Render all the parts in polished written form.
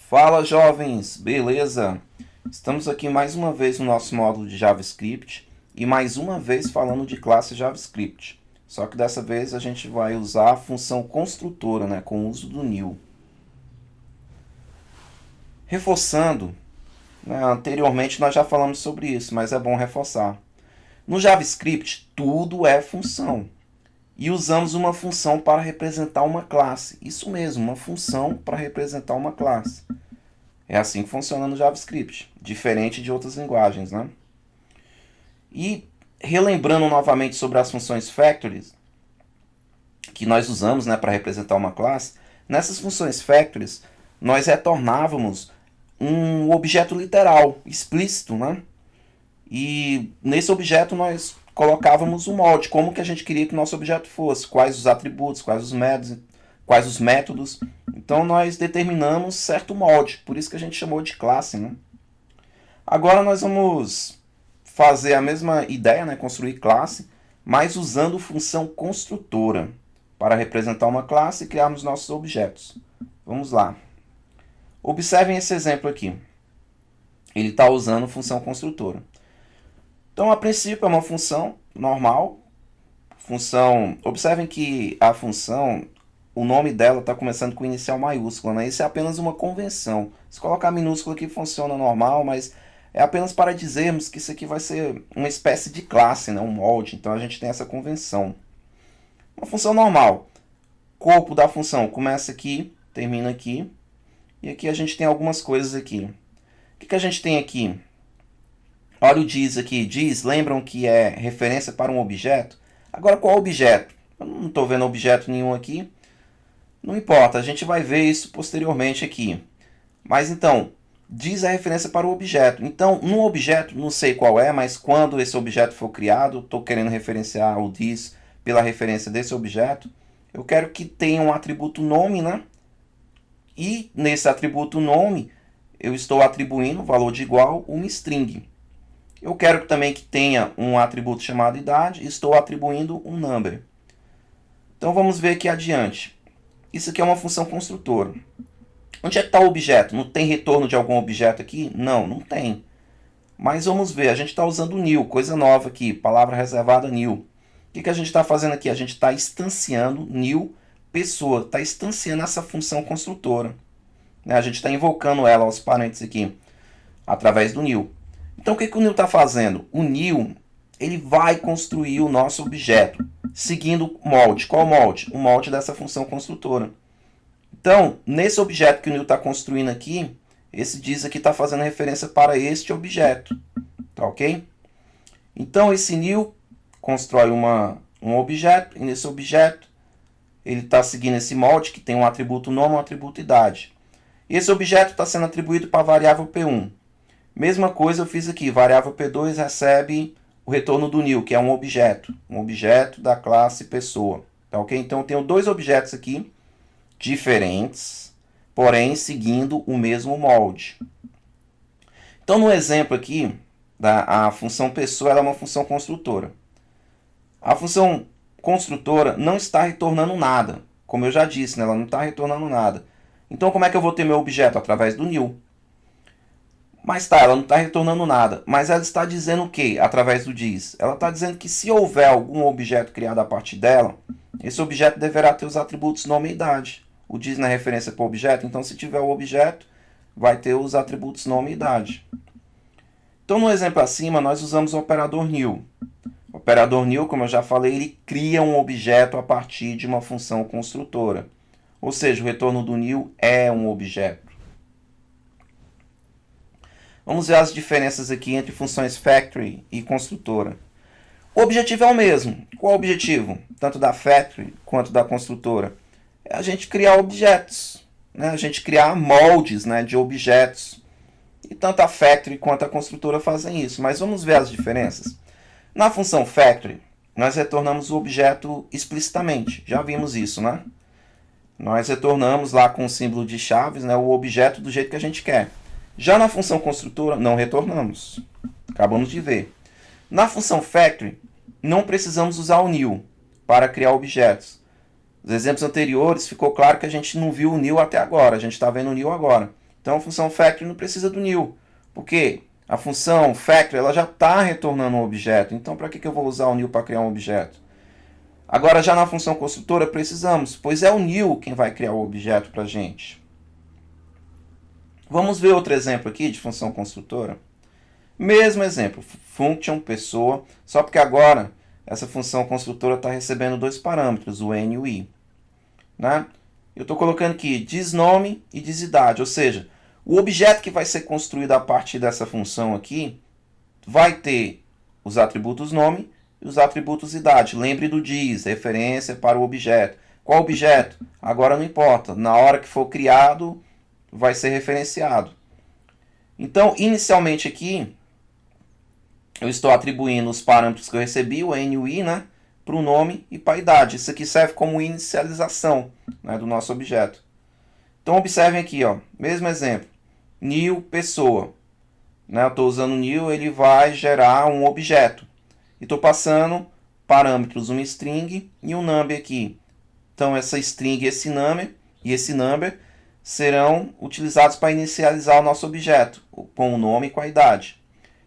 Fala, jovens, beleza? Estamos aqui mais uma vez no nosso módulo de JavaScript e mais uma vez falando de classe JavaScript. Só que dessa vez a gente vai usar a função construtora, né, com o uso do new. Reforçando, né, anteriormente nós já falamos sobre isso, mas é bom reforçar. No JavaScript, tudo é função. E usamos uma função para representar uma classe. Isso mesmo, uma função para representar uma classe. É assim que funciona no JavaScript, diferente de outras linguagens, né? E relembrando novamente sobre as funções factories, que nós usamos, né, para representar uma classe, nessas funções factories nós retornávamos um objeto literal, explícito, né? E nesse objeto nós colocávamos o molde, como que a gente queria que o nosso objeto fosse, quais os atributos, quais os métodos. Então nós determinamos certo molde, por isso que a gente chamou de classe, né? Agora nós vamos fazer a mesma ideia, né? Construir classe, mas usando função construtora para representar uma classe e criarmos nossos objetos. Vamos lá. Observem esse exemplo aqui. Ele está usando função construtora. Então, a princípio, é uma função normal. Observem que a função, o nome dela está começando com inicial maiúscula, né? Isso é apenas uma convenção. Se colocar minúsculo aqui funciona normal, mas é apenas para dizermos que isso aqui vai ser uma espécie de classe, né? Um molde. Então, a gente tem essa convenção. Uma função normal. Corpo da função começa aqui, termina aqui. E aqui a gente tem algumas coisas aqui. O que a gente tem aqui? Olha o diz aqui. Diz, lembram que é referência para um objeto? Agora, qual objeto? Eu não estou vendo objeto nenhum aqui. Não importa, a gente vai ver isso posteriormente aqui. Mas então, diz é referência para o objeto. Então, no objeto, não sei qual é, mas quando esse objeto for criado, estou querendo referenciar o diz pela referência desse objeto. Eu quero que tenha um atributo nome, né? E nesse atributo nome, eu estou atribuindo o valor de igual, uma string. Eu quero também que tenha um atributo chamado idade, estou atribuindo um number. Então vamos ver aqui adiante. Isso aqui é uma função construtora. Onde é que está o objeto? Não tem retorno de algum objeto aqui? Não, não tem. Mas vamos ver, a gente está usando new, coisa nova aqui, palavra reservada new. O que a gente está fazendo aqui? A gente está instanciando new pessoa, está instanciando essa função construtora. A gente está invocando ela aos parênteses aqui, através do new. Então o que o new está fazendo? O new ele vai construir o nosso objeto, seguindo o molde. Qual molde? O molde dessa função construtora. Então, nesse objeto que o new está construindo aqui, esse diz aqui está fazendo referência para este objeto. Tá ok? Então, esse new constrói um objeto, e nesse objeto ele está seguindo esse molde que tem um atributo nome e um atributo idade. Esse objeto está sendo atribuído para a variável P1. Mesma coisa eu fiz aqui, variável P2 recebe o retorno do new, que é um objeto da classe pessoa. Tá ok? Então eu tenho dois objetos aqui, diferentes, porém seguindo o mesmo molde. Então no exemplo aqui, a função pessoa ela é uma função construtora. A função construtora não está retornando nada. Como eu já disse, né? Ela não está retornando nada. Então como é que eu vou ter meu objeto? Através do new. Mas tá, ela não está retornando nada. Mas ela está dizendo o quê? Através do diz. Ela está dizendo que se houver algum objeto criado a partir dela, esse objeto deverá ter os atributos nome e idade. O diz não é referência para o objeto, então se tiver o objeto, vai ter os atributos nome e idade. Então no exemplo acima, nós usamos o operador new. O operador new, como eu já falei, ele cria um objeto a partir de uma função construtora. Ou seja, o retorno do new é um objeto. Vamos ver as diferenças aqui entre funções factory e construtora. O objetivo é o mesmo. Qual é o objetivo? Tanto da factory quanto da construtora. É a gente criar objetos. Né? A gente criar moldes, né, de objetos. E tanto a factory quanto a construtora fazem isso. Mas vamos ver as diferenças. Na função factory, nós retornamos o objeto explicitamente. Já vimos isso, né? Nós retornamos lá com o símbolo de chaves, né, o objeto do jeito que a gente quer. Já na função construtora, não retornamos. Acabamos de ver. Na função factory, não precisamos usar o new para criar objetos. Nos exemplos anteriores, ficou claro que a gente não viu o new até agora. A gente está vendo o new agora. Então a função factory não precisa do new. Por quê? A função factory ela já está retornando um objeto. Então para que eu vou usar o new para criar um objeto? Agora já na função construtora precisamos, pois é o new quem vai criar o objeto para a gente. Vamos ver outro exemplo aqui de função construtora. Mesmo exemplo, function pessoa, só porque agora essa função construtora está recebendo dois parâmetros, o n e o i. Né? Eu estou colocando aqui diznome e disidade, ou seja, o objeto que vai ser construído a partir dessa função aqui vai ter os atributos nome e os atributos idade. Lembre do diz, referência para o objeto. Qual objeto? Agora não importa, na hora que for criado vai ser referenciado. Então, inicialmente aqui, eu estou atribuindo os parâmetros que eu recebi, o n e o i, né, para o nome e para a idade. Isso aqui serve como inicialização, né, do nosso objeto. Então, observem aqui, ó, mesmo exemplo. New pessoa. Né, eu estou usando new, ele vai gerar um objeto. E estou passando parâmetros, uma string e um number aqui. Então, essa string, esse number serão utilizados para inicializar o nosso objeto, com o nome e com a idade.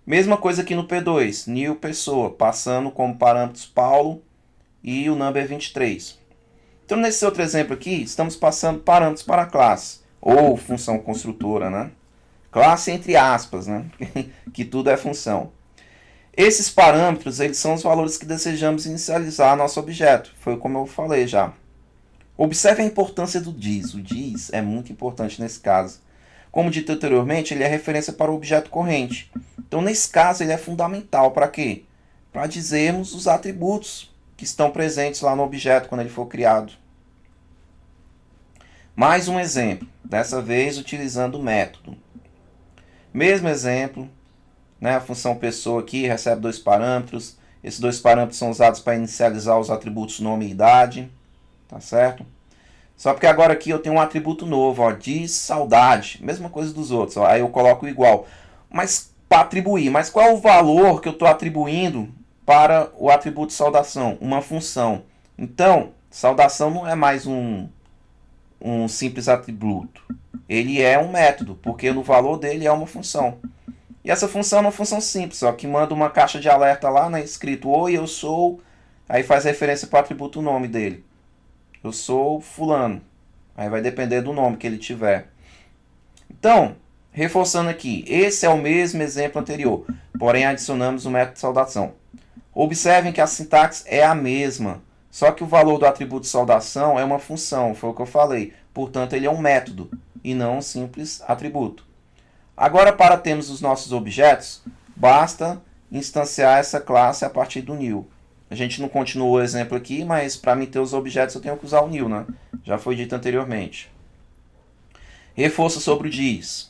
Mesma coisa aqui no P2, new pessoa, passando como parâmetros Paulo e o number 23. Então, nesse outro exemplo aqui, estamos passando parâmetros para a classe, ou função construtora, né? Classe entre aspas, né? Que tudo é função. Esses parâmetros, eles são os valores que desejamos inicializar nosso objeto. Foi como eu falei já. Observe a importância do diz. O diz é muito importante nesse caso. Como dito anteriormente, ele é referência para o objeto corrente. Então, nesse caso, ele é fundamental para quê? Para dizermos os atributos que estão presentes lá no objeto quando ele for criado. Mais um exemplo, dessa vez utilizando o método. Mesmo exemplo, né, a função pessoa aqui recebe dois parâmetros. Esses dois parâmetros são usados para inicializar os atributos nome e idade. Tá certo? Só porque agora aqui eu tenho um atributo novo, ó, diz saudade. Mesma coisa dos outros, ó, aí eu coloco igual. Mas para atribuir, mas qual é o valor que eu estou atribuindo para o atributo saudação? Uma função. Então, saudação não é mais um simples atributo. Ele é um método, porque no valor dele é uma função. E essa função é uma função simples, ó, que manda uma caixa de alerta lá, né, escrito oi, eu sou, aí faz referência para o atributo nome dele. Eu sou fulano. Aí vai depender do nome que ele tiver. Então, reforçando aqui, esse é o mesmo exemplo anterior, porém adicionamos o método de saudação. Observem que a sintaxe é a mesma, só que o valor do atributo de saudação é uma função, foi o que eu falei. Portanto, ele é um método e não um simples atributo. Agora, para termos os nossos objetos, basta instanciar essa classe a partir do new. A gente não continuou o exemplo aqui, mas para mim ter os objetos eu tenho que usar o new, né? Já foi dito anteriormente. Reforço sobre o diz.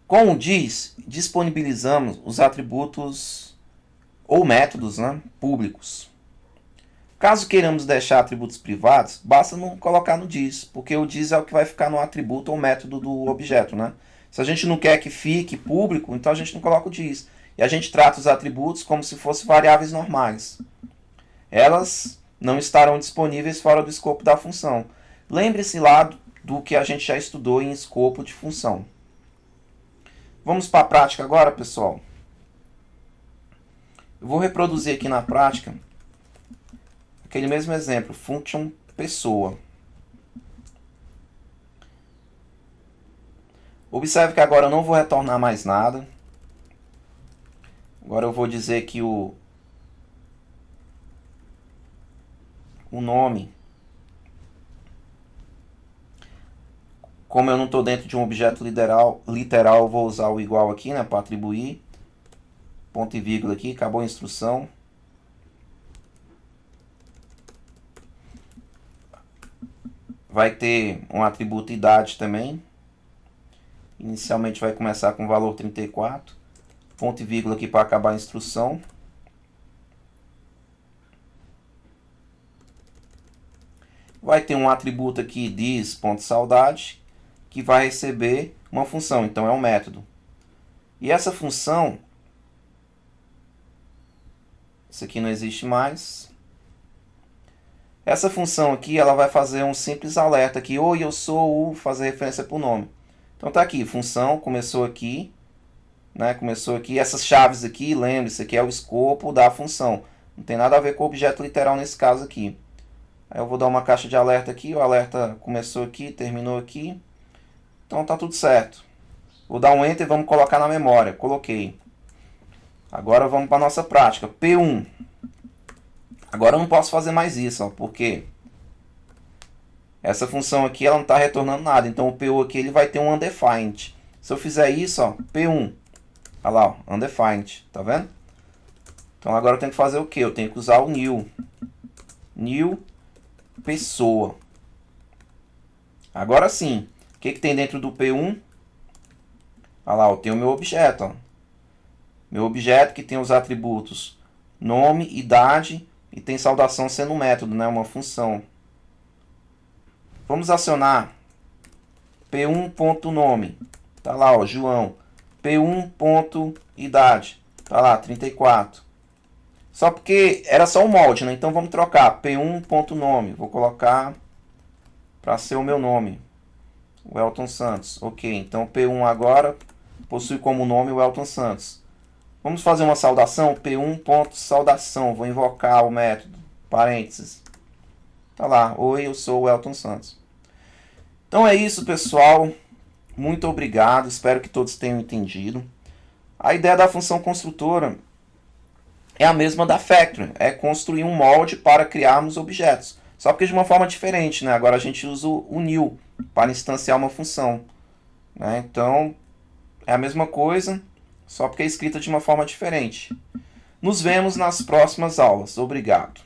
Com o diz, disponibilizamos os atributos ou métodos, né, públicos. Caso queiramos deixar atributos privados, basta não colocar no diz, porque o diz é o que vai ficar no atributo ou método do objeto, né? Se a gente não quer que fique público, então a gente não coloca o diz. E a gente trata os atributos como se fossem variáveis normais. Elas não estarão disponíveis fora do escopo da função. Lembre-se lá do que a gente já estudou em escopo de função. Vamos para a prática agora, pessoal. Eu vou reproduzir aqui na prática aquele mesmo exemplo, function pessoa. Observe que agora eu não vou retornar mais nada. Agora eu vou dizer que o nome, como eu não estou dentro de um objeto literal, eu vou usar o igual aqui, né, para atribuir. Ponto e vírgula aqui, acabou a instrução. Vai ter um atributo idade também. Inicialmente vai começar com o valor 34. Ponto e vírgula aqui para acabar a instrução. Vai ter um atributo aqui, diz.saudade, que vai receber uma função, então é um método. E essa função, isso aqui não existe mais. Essa função aqui, ela vai fazer um simples alerta aqui, oi, eu sou o, fazer referência para o nome. Então tá aqui, função começou aqui, né? Começou aqui, essas chaves aqui, lembre-se, aqui é o escopo da função. Não tem nada a ver com o objeto literal nesse caso aqui. Aí eu vou dar uma caixa de alerta aqui, o alerta começou aqui, terminou aqui. Então tá tudo certo. Vou dar um Enter e vamos colocar na memória. Coloquei. Agora vamos para a nossa prática. P1. Agora eu não posso fazer mais isso, ó, porque essa função aqui ela não está retornando nada. Então o PU aqui ele vai ter um undefined. Se eu fizer isso, ó, P1. Olha lá, ó, undefined. Tá vendo? Então agora eu tenho que fazer o quê? Eu tenho que usar o new. New pessoa. Agora sim. O que tem dentro do P1? Olha lá, eu tenho o meu objeto. Ó. Meu objeto que tem os atributos nome, idade e tem saudação sendo um método, né? Uma função. Vamos acionar P1.nome. Tá lá, ó, João. P1.idade. Tá lá, 34. Só porque era só um molde, né? Então vamos trocar. P1.nome. Vou colocar para ser o meu nome. O Elton Santos. Ok, então P1 agora possui como nome o Elton Santos. Vamos fazer uma saudação. P1.saudação. Vou invocar o método. Parênteses. Tá lá. Oi, eu sou o Elton Santos. Então é isso, pessoal. Muito obrigado. Espero que todos tenham entendido. A ideia da função construtora é a mesma da Factory. É construir um molde para criarmos objetos. Só que de uma forma diferente, né? Agora a gente usa o new para instanciar uma função. Né? Então é a mesma coisa, só porque é escrita de uma forma diferente. Nos vemos nas próximas aulas. Obrigado.